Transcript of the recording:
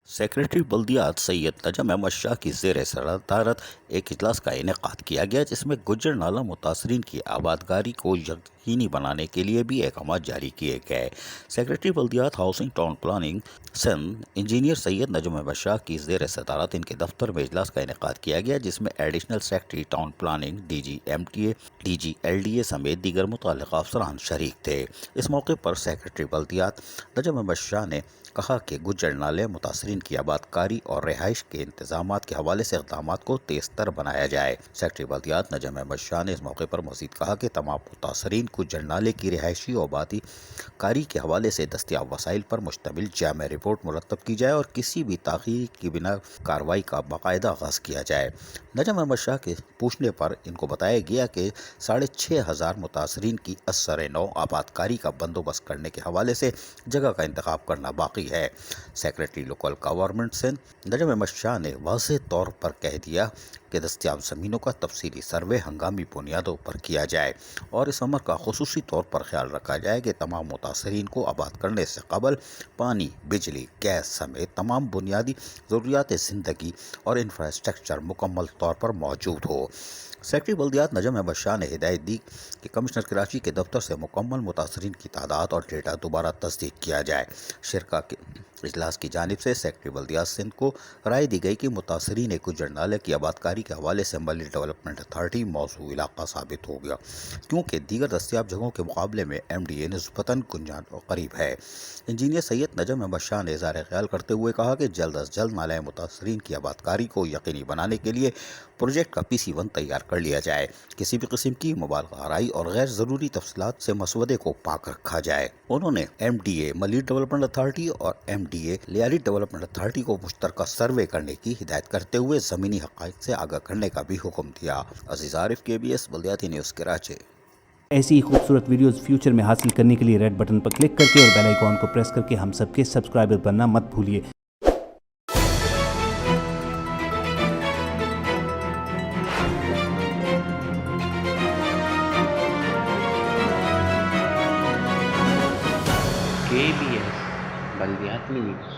Secretary बल्दियात Syed Najam Ahmed Shah की ज़ेर सदारत एक इजलास का इनेकाद किया गया, जिसमें गुज्जर नाला मुतासरीन की आबादगारी को यकीनी बनाने के लिए भी अहकाम जारी किए गए। सेक्रेटरी बल्दियात housing town planning Sindh engineer Syed Najam Ahmed Shah की ज़ेर सदारत इनके दफ्तर में इजलास का इनेकाद किया गया, जिसमें additional secretary town planning DG MTA DG LDA समेत दीगर मुतल्लिक़ा अफसरान शरीक थे। इस मौके पर सेक्रेटरी बल्दियात नजम अहमद शाह ने कहा कि गुज्जर नाले मुतासरीन की आबादकारी और रिहाइश के इंतजामात के हवाले से इक़दामात को तेज तर बनाया जाए। सेक्रेटरी बल्दियात नजम अहमद शाह ने इस मौके पर मज़ीद कहा कि तमाम मुतासरीन गुज्जर नाले की रिहायशी और आबादी कारी के हवाले से दस्तियाब वसाइल पर मुश्तमिल जामे रिपोर्ट मुरतब की जाए और किसी भी ताख़ीर की बिना कार्रवाई का बाकायदा आगाज़ किया जाए। नजम अहमद शाह के पूछने पर इनको बताया गया कि 6500 मुतासरीन की असर नौ आबादकारी का बंदोबस्त करने के हवाले से जगह का इंतखाब करना बाकी है। सेक्रेटरी लोकल गवर्नमेंट सिंध नजम अहमद शाह ने वाज़ेह तौर पर कह दिया कि दस्तियाब ज़मीनों का तफसीली सर्वे हंगामी बुनियादों पर किया जाए और इस अमर का खुसूसी तौर पर ख्याल रखा जाए कि तमाम मुतासरीन को आबाद करने से कबल पानी, बिजली, गैस समेत तमाम बुनियादी ज़रूरियात ज़िंदगी और इंफ्रास्ट्रक्चर मुकम्मल तौर पर मौजूद हो। सेक्रेटरी बल्दियात नजम अहमद शाह ने हिदायत दी कि कमिश्नर कराची के दफ्तर से मुकम्मल मुतासरीन की तादाद और डेटा दोबारा तस्दीक किया जाए। शिरका के इजलास की जानिब से सेक्रेटरी बल्दियात सिंध को राय दी गई कि मुतासरीन गुज्जर नाले की आबादकारी के हवाले से मल्टी डेवलपमेंट अथॉरिटी मौजूद इलाका साबित हो गया, क्योंकि दीगर दस्तियाब जगहों के मुकाबले में MDA निस्बतन गुंजान और करीब है। इंजीनियर सैयद नजम अहमद शाह ने इज़हार ख्याल करते हुए कहा कि जल्द अज जल्द नाले मुतासरीन की आबादकारी को यकीनी बनाने के लिए प्रोजेक्ट का PC1 तैयार कर लिया जाए। किसी भी किस्म की मुबालगा आराई और गैर ज़रूरी तफसीलात से मसवदे को पाक रखा जाए। उन्होंने MDA मल्टी डेवलपमेंट अथॉरिटी और MDA लियारी डेवलपमेंट अथॉरिटी को मुश्तरका सर्वे करने की हिदायत करते हुए ज़मीनी हक़ाइक़ से आगाह करने का भी हुक्म दिया। अज़ीज़ आरिफ, KBS बल्दियाती न्यूज़ कराची। ऐसी ही खूबसूरत वीडियोस फ्यूचर में हासिल करने के लिए रेड बटन पर क्लिक करके और बेल आइकॉन को प्रेस करके हम सबके सब्सक्राइबर बनना मत भूलिए। KBS बल्दियाती न्यूज़।